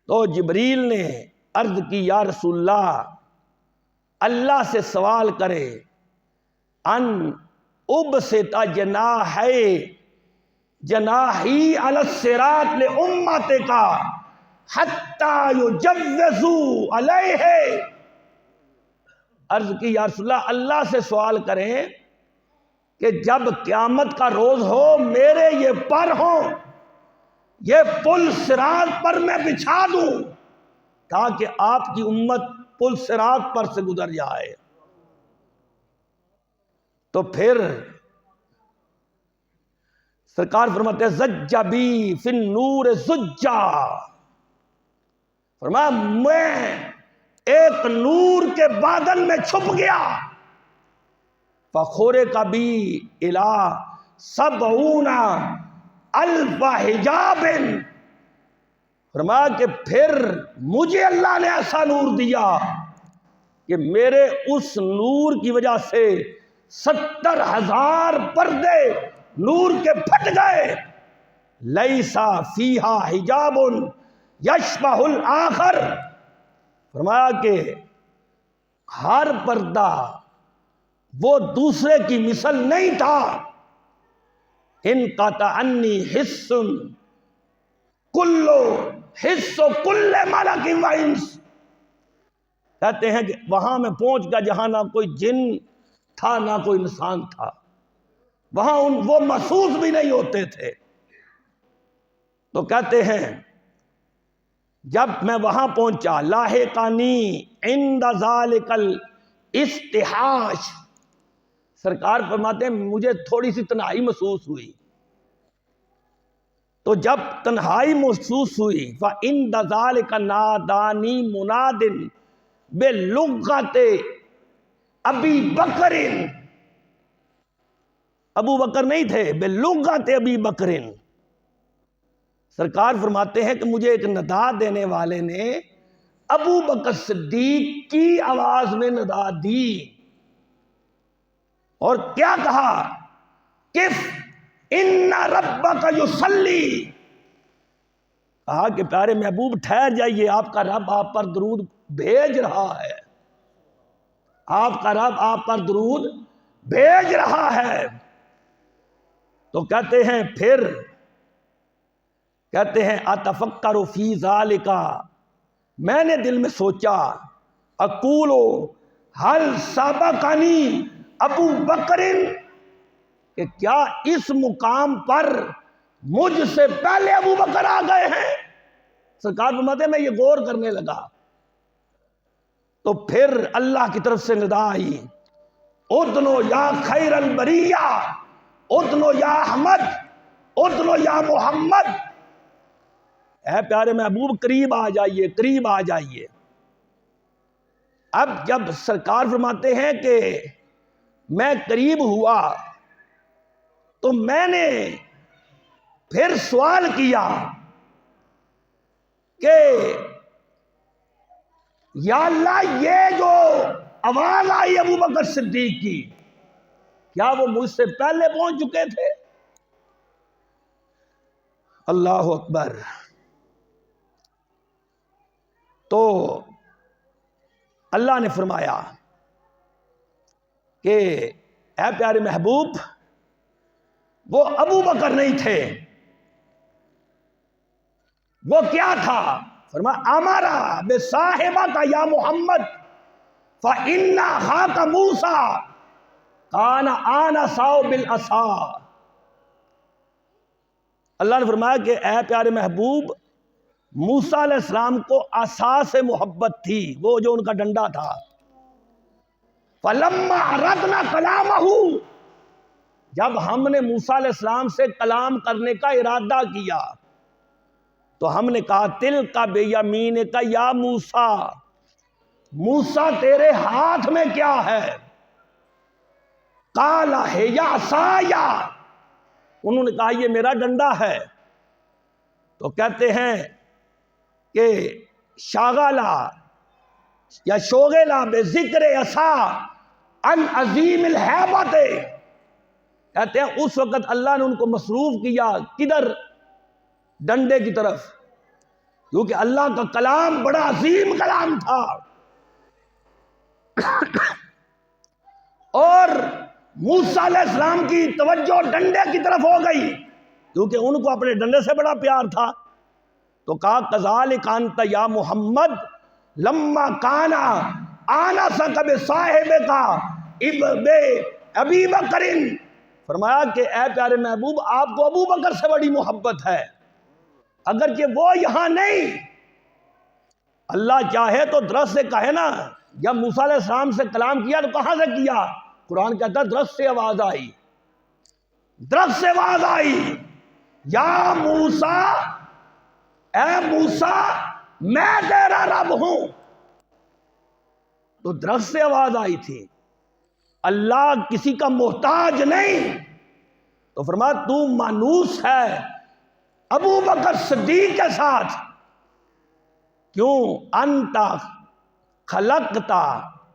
تو جبریل نے عرض کی یا رسول اللہ اللہ سے سوال کرے ان ابسط جناحی علی الصراط لامتک حتی یجوزوا علیہ. عرض کی یا رسول اللہ اللہ سے سوال کریں کہ جب قیامت کا روز ہو میرے یہ پر ہوں، یہ پل صراط پر میں بچھا دوں تاکہ آپ کی امت پل صراط پر سے گزر جائے. تو پھر سرکار فرماتے ہیں زج بی فی النور زجا، فرمایا میں ایک نور کے بادل میں چھپ گیا. فخورق بی الی 70 الف حجاب، فرمایا کہ پھر مجھے اللہ نے ایسا نور دیا کہ میرے اس نور کی وجہ سے 70,000 پردے نور کے پھٹ گئے. لیسا فیہا حجاب یشبہ الآخر، فرمایا کہ ہر پردہ وہ دوسرے کی مثل نہیں تھا. انقطع عنی حس کلو حس کل ملک و انس، کہتے ہیں کہ وہاں میں پہنچ گیا جہاں نہ کوئی جن تھا نہ کوئی انسان تھا، وہاں وہ محسوس بھی نہیں ہوتے تھے. تو کہتے ہیں جب میں وہاں پہنچا لاحقانی عند ذالک الاستحاش، سرکار فرماتے ہیں مجھے تھوڑی سی تنہائی محسوس ہوئی، تو جب تنہائی محسوس ہوئی فعند ذالک نادانی مناد بلغت ابی بکر، ابو بکر نہیں تھے، بلغت ابی بکر، سرکار فرماتے ہیں کہ مجھے ایک ندا دینے والے نے ابو بکر صدیق کی آواز میں ندا دی، اور کیا کہا؟ کف ان ربک یصلی، کہا کہ پیارے محبوب ٹھہر جائیے، آپ کا رب آپ پر درود بھیج رہا ہے، آپ کا رب آپ پر درود بھیج رہا ہے۔ تو کہتے ہیں پھر کہتے ہیں اتفکر فی ذالک، میں نے دل میں سوچا، اقولو حل سبقنی ابو بکر، کہ کیا اس مقام پر مجھ سے پہلے ابو بکر آ گئے ہیں؟ سرکار فرماتے ہیں میں یہ غور کرنے لگا، تو پھر اللہ کی طرف سے ندا آئی، ادنو یا خیر البریہ، ادنو یا احمد، ادنو یا محمد، اے پیارے محبوب قریب آ جائیے، قریب آ جائیے۔ اب جب سرکار فرماتے ہیں کہ میں قریب ہوا تو میں نے پھر سوال کیا کہ یا اللہ یہ جو آواز آئی ابو بکر صدیق کی، کیا وہ مجھ سے پہلے پہنچ چکے تھے؟ اللہ اکبر۔ تو اللہ نے فرمایا کہ اے پیارے محبوب وہ ابو بکر نہیں تھے، وہ کیا تھا؟ فرمایا امارا بے صاحبہ کا یا محمد فَإِنَّ أَخَاكَ مُوسَىٰ كَانَ آنَسَا بِالْعَصَا، اللہ نے فرمایا کہ اے پیارے محبوب موسیٰ علیہ السلام کو عصا سے محبت تھی، وہ جو ان کا ڈنڈا تھا۔ فَلَمَّا أَرَدْنَا كَلَامَهُ، جب ہم نے موسیٰ علیہ السلام سے کلام کرنے کا ارادہ کیا تو ہم نے کہا تِلْکَ بِیَمِینِکَ یا موسیٰ، موسیٰ تیرے ہاتھ میں کیا ہے؟ قَالَ هِیَ عَصَایَ، انہوں نے کہا یہ میرا ڈنڈا ہے۔ تو کہتے ہیں کہ شاغلہ یا شوغلہ بذکر عصا عن عظیم الہیبت، کہتے ہیں اس وقت اللہ نے ان کو مصروف کیا کدھر؟ ڈنڈے کی طرف، کیونکہ اللہ کا کلام بڑا عظیم کلام تھا، اور موسیٰ علیہ السلام کی توجہ ڈنڈے کی طرف ہو گئی کیونکہ ان کو اپنے ڈنڈے سے بڑا پیار تھا۔ تو کہا کذالک انت یا محمد لما کانا آنسک بصاحبک ابی بکر، فرمایا کہ اے پیارے محبوب آپ کو ابو بکر سے بڑی محبت ہے، اگرچہ وہ یہاں نہیں، اللہ چاہے تو درخت سے کہے نا، جب موسیٰ علیہ السلام سے کلام کیا تو کہاں سے کیا؟ قرآن کہتا ہے درخت سے آواز آئی، درخت سے آواز آئی، یا موسیٰ، اے موسیٰ میں تیرا رب ہوں، تو درخت سے آواز آئی تھی، اللہ کسی کا محتاج نہیں۔ تو فرمایا تو مانوس ہے ابو بکر صدیق کے ساتھ، کیوں؟ انتا خلقتا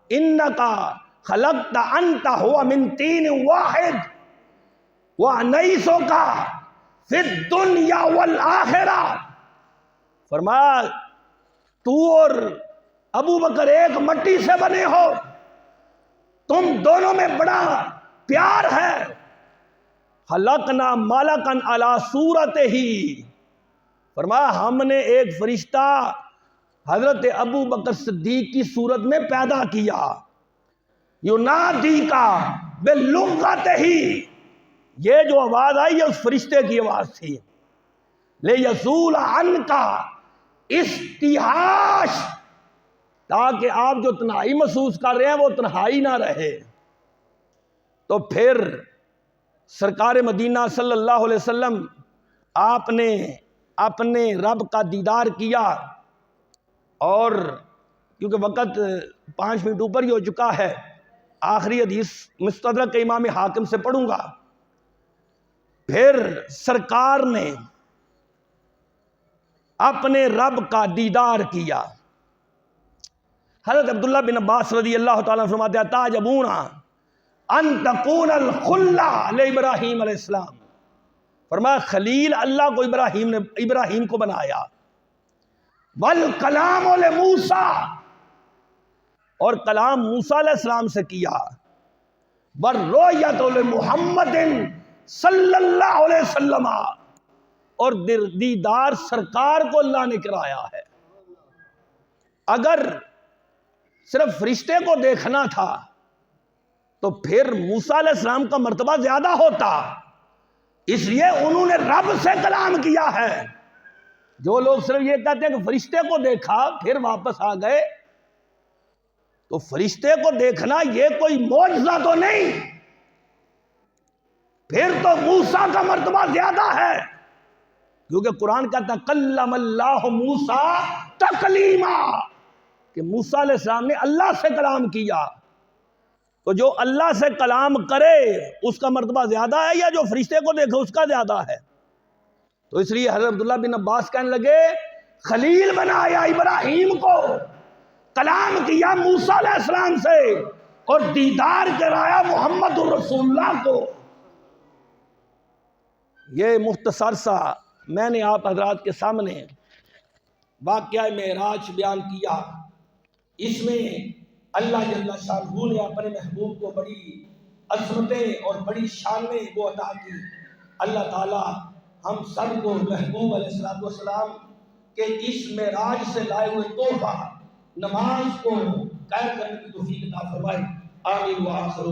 انکا خلقتا انتا ہوا من تین واحد وانیسو کا فی الدنیا والآخرہ، فرمایا تو اور ابو بکر ایک مٹی سے بنے ہو، تم دونوں میں بڑا پیار ہے، خلقنا ملکن علی صورتہ ہی، فرمایا ہم نے ایک فرشتہ حضرت ابو بکر صدیق کی صورت میں پیدا کیا، ینادی کا بلغتہ ہی، یہ جو آواز آئی ہے اس فرشتے کی آواز تھی، لِیَزُولَ عَنْکَ استحاش، تاکہ آپ جو تنہائی محسوس کر رہے ہیں وہ تنہائی نہ رہے۔ تو پھر سرکار مدینہ صلی اللہ علیہ وسلم آپ نے اپنے رب کا دیدار کیا، اور کیونکہ وقت 5 منٹ اوپر ہی ہو چکا ہے، آخری حدیث مستدرک امام حاکم سے پڑھوں گا۔ پھر سرکار نے اپنے رب کا دیدار کیا۔ حضرت عبداللہ بن عباس رضی اللہ تعالیٰ عنہ فرماتے ہیں تعجبون ان تکون الخلہ لابراہیم علیہ السلام، فرمایا خلیل اللہ کو ابراہیم کو بنایا، والکلام لموسیٰ، اور کلام موسیٰ علیہ السلام سے کیا، والرؤیت لمحمد صلی اللہ علیہ وسلم، اور دیدار سرکار کو اللہ نے کرایا ہے۔ اگر صرف فرشتے کو دیکھنا تھا تو پھر موسیٰ علیہ السلام کا مرتبہ زیادہ ہوتا، اس لیے انہوں نے رب سے کلام کیا ہے۔ جو لوگ صرف یہ کہتے ہیں کہ فرشتے کو دیکھا پھر واپس آ گئے، تو فرشتے کو دیکھنا یہ کوئی معجزہ تو نہیں، پھر تو موسیٰ کا مرتبہ زیادہ ہے، کیونکہ قرآن کہتا ہے کلم اللہ موسیٰ تکلیما، کہ موسیٰ علیہ السلام نے اللہ سے کلام کیا۔ تو جو اللہ سے کلام کرے اس کا مرتبہ زیادہ ہے، یا جو فرشتے کو دیکھے اس کا زیادہ ہے؟ تو اس لیے حضرت عبداللہ بن عباس کہنے لگے خلیل بنایا ابراہیم کو، کلام کیا موسیٰ علیہ السلام سے، اور دیدار کرایا محمد الرسول اللہ کو۔ یہ مختصر سا میں نے آپ حضرات کے سامنے واقعہ معراج بیان کیا۔ اس میں اللہ جل شانہ نے اپنے محبوب کو بڑی عظمتیں اور بڑی شانیں وہ عطا کی۔ اللہ تعالی ہم سب کو محبوب علیہ السلام کے اس معراج سے لائے ہوئے تحفہ نماز کو قائم کرنے کی توفیق عطا فرمائے۔ آمین و آخر